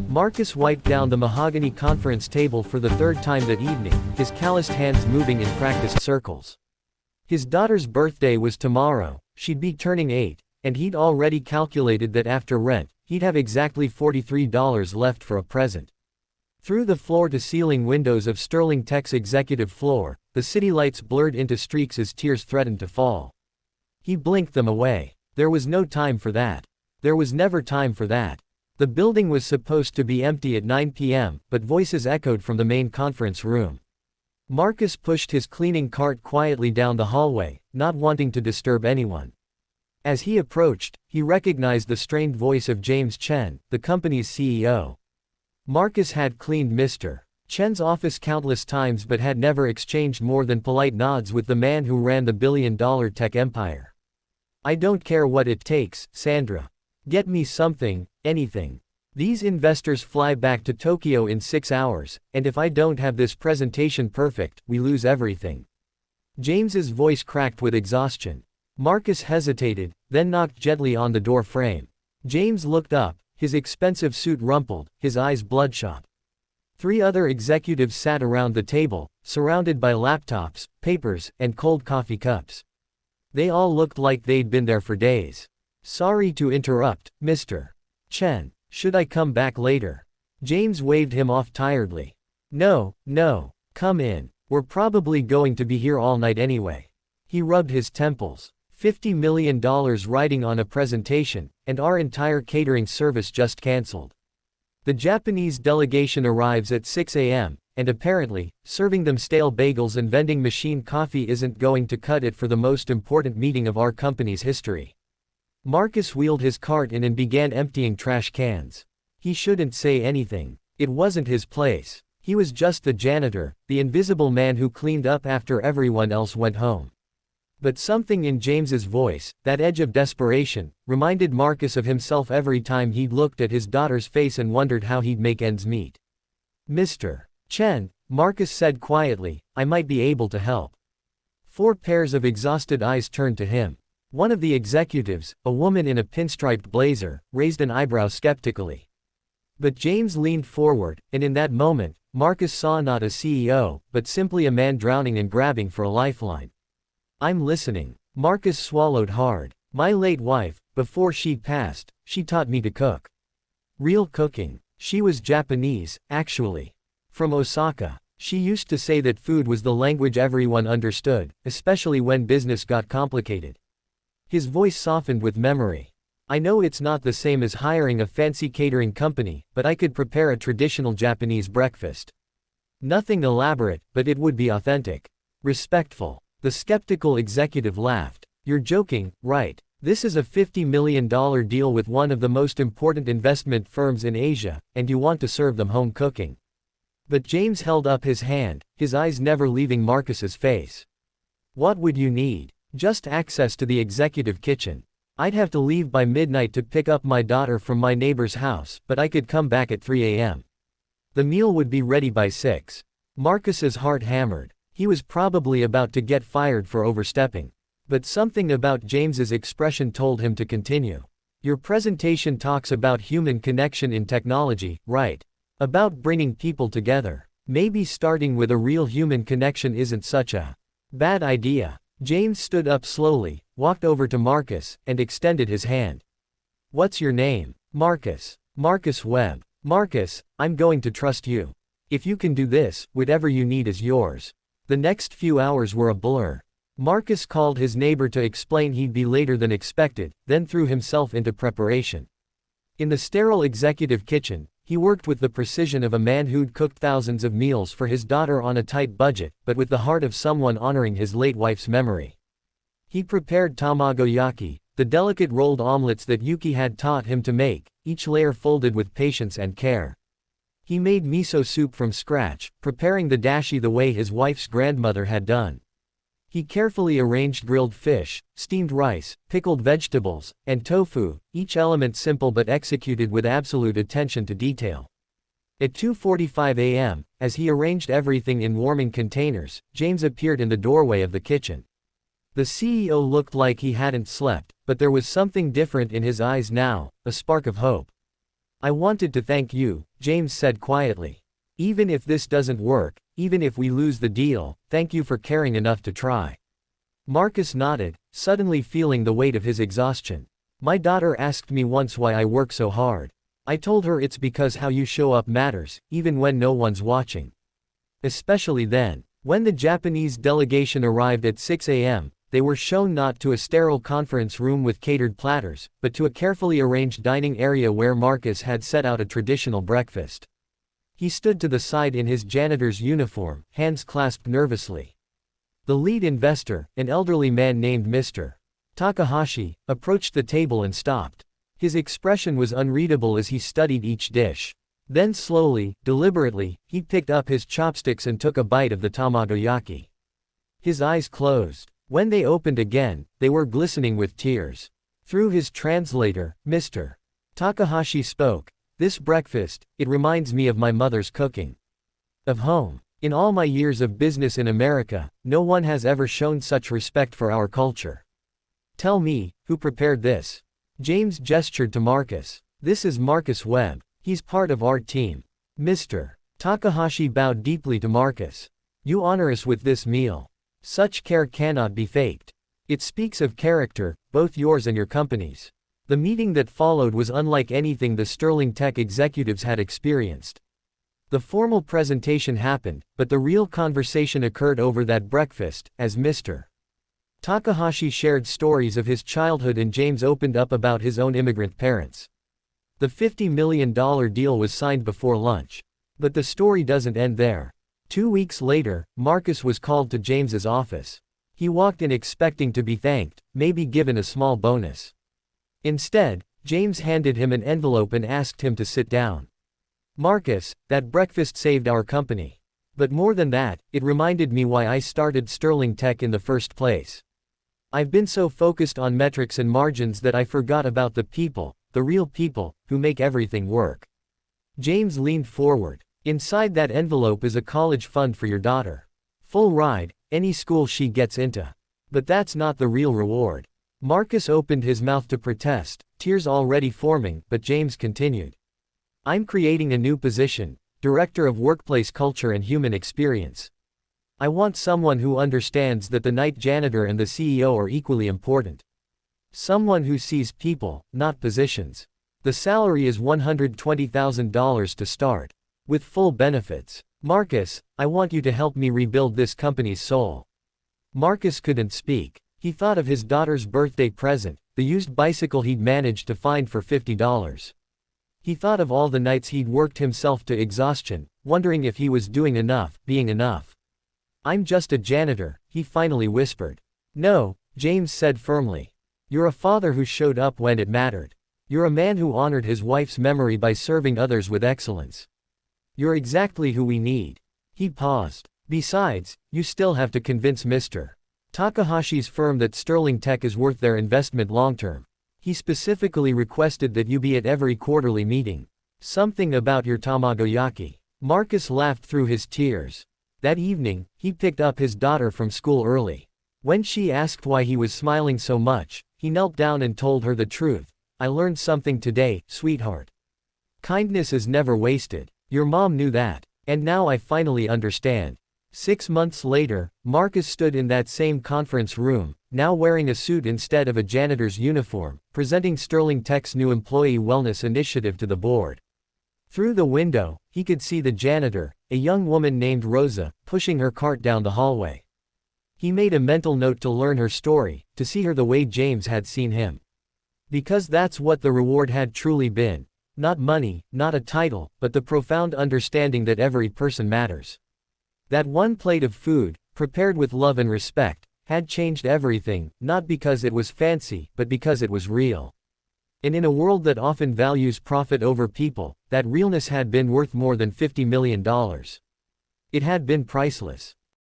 Marcus wiped down the mahogany conference table for the third time that evening, his calloused hands moving in practiced circles. His daughter's birthday was tomorrow, she'd be turning 8, and he'd already calculated that after rent, he'd have exactly $43 left for a present. Through the floor-to-ceiling windows of Sterling Tech's executive floor, the city lights blurred into streaks as tears threatened to fall. He blinked them away. There was no time for that. There was never time for that. The building was supposed to be empty at 9 p.m., but voices echoed from the main conference room. Marcus pushed his cleaning cart quietly down the hallway, not wanting to disturb anyone. As he approached, he recognized the strained voice of James Chen, the company's CEO. Marcus had cleaned Mr. Chen's office countless times but had never exchanged more than polite nods with the man who ran the billion-dollar tech empire. "I don't care what it takes, Sandra. Get me something, anything. These investors fly back to Tokyo in 6 hours, and if I don't have this presentation perfect, we lose everything." James's voice cracked with exhaustion. Marcus hesitated, then knocked gently on the door frame. James looked up, his expensive suit rumpled, his eyes bloodshot. 3 other executives sat around the table, surrounded by laptops, papers, and cold coffee cups. They all looked like they'd been there for days. "Sorry to interrupt, Mr. Chen. Should I come back later?" James waved him off tiredly. No, come in. We're probably going to be here all night anyway." He rubbed his temples. $50 million riding on a presentation, and our entire catering service just cancelled. The Japanese delegation arrives at 6 a.m., and apparently, serving them stale bagels and vending machine coffee isn't going to cut it for the most important meeting of our company's history. Marcus wheeled his cart in and began emptying trash cans. He shouldn't say anything. It wasn't his place. He was just the janitor, the invisible man who cleaned up after everyone else went home. But something in James's voice, that edge of desperation, reminded Marcus of himself every time he'd looked at his daughter's face and wondered how he'd make ends meet. "Mr. Chen," Marcus said quietly, "I might be able to help." 4 pairs of exhausted eyes turned to him. One of the executives, a woman in a pinstriped blazer, raised an eyebrow skeptically. But James leaned forward, and in that moment, Marcus saw not a CEO, but simply a man drowning and grabbing for a lifeline. "I'm listening." Marcus swallowed hard. "My late wife, before she passed, she taught me to cook. Real cooking. She was Japanese, actually. From Osaka. She used to say that food was the language everyone understood, especially when business got complicated." His voice softened with memory. "I know it's not the same as hiring a fancy catering company, but I could prepare a traditional Japanese breakfast. Nothing elaborate, but it would be authentic. Respectful." The skeptical executive laughed. "You're joking, right? This is a $50 million deal with one of the most important investment firms in Asia, and you want to serve them home cooking." But James held up his hand, his eyes never leaving Marcus's face. "What would you need?" "Just access to the executive kitchen. I'd have to leave by midnight to pick up my daughter from my neighbor's house, but I could come back at 3 a.m. The meal would be ready by 6. Marcus's heart hammered. He was probably about to get fired for overstepping. But something about James's expression told him to continue. "Your presentation talks about human connection in technology, right? About bringing people together. Maybe starting with a real human connection isn't such a bad idea." James stood up slowly, walked over to Marcus, and extended his hand. "What's your name?" "Marcus. Marcus Webb." "Marcus, I'm going to trust you. If you can do this, whatever you need is yours." The next few hours were a blur. Marcus called his neighbor to explain he'd be later than expected, then threw himself into preparation. In the sterile executive kitchen, he worked with the precision of a man who'd cooked thousands of meals for his daughter on a tight budget, but with the heart of someone honoring his late wife's memory. He prepared tamagoyaki, the delicate rolled omelets that Yuki had taught him to make, each layer folded with patience and care. He made miso soup from scratch, preparing the dashi the way his wife's grandmother had done. He carefully arranged grilled fish, steamed rice, pickled vegetables, and tofu, each element simple but executed with absolute attention to detail. At 2:45 a.m., as he arranged everything in warming containers, James appeared in the doorway of the kitchen. The CEO looked like he hadn't slept, but there was something different in his eyes now, a spark of hope. I wanted to thank you, James said quietly. Even if this doesn't work, even if we lose the deal, thank you for caring enough to try. Marcus nodded, suddenly feeling the weight of his exhaustion. My daughter asked me once why I work so hard. I told her it's because how you show up matters, even when no one's watching. Especially then. When the Japanese delegation arrived at 6 a.m., they were shown not to a sterile conference room with catered platters, but to a carefully arranged dining area where Marcus had set out a traditional breakfast. He stood to the side in his janitor's uniform, hands clasped nervously. The lead investor, an elderly man named Mr. Takahashi, approached the table and stopped. His expression was unreadable as he studied each dish. Then slowly, deliberately, he picked up his chopsticks and took a bite of the tamagoyaki. His eyes closed. When they opened again, they were glistening with tears. Through his translator, Mr. Takahashi spoke. This breakfast, it reminds me of my mother's cooking. Of home. In all my years of business in America, no one has ever shown such respect for our culture. Tell me, who prepared this? James gestured to Marcus. This is Marcus Webb. He's part of our team. Mr. Takahashi bowed deeply to Marcus. You honor us with this meal. Such care cannot be faked. It speaks of character, both yours and your company's. The meeting that followed was unlike anything the Sterling Tech executives had experienced. The formal presentation happened, but the real conversation occurred over that breakfast, as Mr. Takahashi shared stories of his childhood and James opened up about his own immigrant parents. The $50 million deal was signed before lunch. But the story doesn't end there. 2 weeks later, Marcus was called to James's office. He walked in expecting to be thanked, maybe given a small bonus. Instead, James handed him an envelope and asked him to sit down. Marcus, that breakfast saved our company. But more than that, it reminded me why I started Sterling Tech in the first place. I've been so focused on metrics and margins that I forgot about the people, the real people, who make everything work. James leaned forward. Inside that envelope is a college fund for your daughter. Full ride, any school she gets into. But that's not the real reward. Marcus opened his mouth to protest, tears already forming, but James continued. I'm creating a new position, Director of Workplace Culture and Human Experience. I want someone who understands that the night janitor and the CEO are equally important. Someone who sees people, not positions. The salary is $120,000 to start. With full benefits. Marcus, I want you to help me rebuild this company's soul. Marcus couldn't speak. He thought of his daughter's birthday present, the used bicycle he'd managed to find for $50. He thought of all the nights he'd worked himself to exhaustion, wondering if he was doing enough, being enough. I'm just a janitor, he finally whispered. No, James said firmly. You're a father who showed up when it mattered. You're a man who honored his wife's memory by serving others with excellence. You're exactly who we need. He paused. Besides, you still have to convince Mr. Takahashi's firm that Sterling Tech is worth their investment long-term. He specifically requested that you be at every quarterly meeting. Something about your tamagoyaki. Marcus laughed through his tears. That evening, he picked up his daughter from school early. When she asked why he was smiling so much, he knelt down and told her the truth. I learned something today, sweetheart. Kindness is never wasted. Your mom knew that. And now I finally understand. 6 months later, Marcus stood in that same conference room, now wearing a suit instead of a janitor's uniform, presenting Sterling Tech's new employee wellness initiative to the board. Through the window, he could see the janitor, a young woman named Rosa, pushing her cart down the hallway. He made a mental note to learn her story, to see her the way James had seen him. Because that's what the reward had truly been. Not money, not a title, but the profound understanding that every person matters. That one plate of food, prepared with love and respect, had changed everything, not because it was fancy, but because it was real. And in a world that often values profit over people, that realness had been worth more than $50 million. It had been priceless.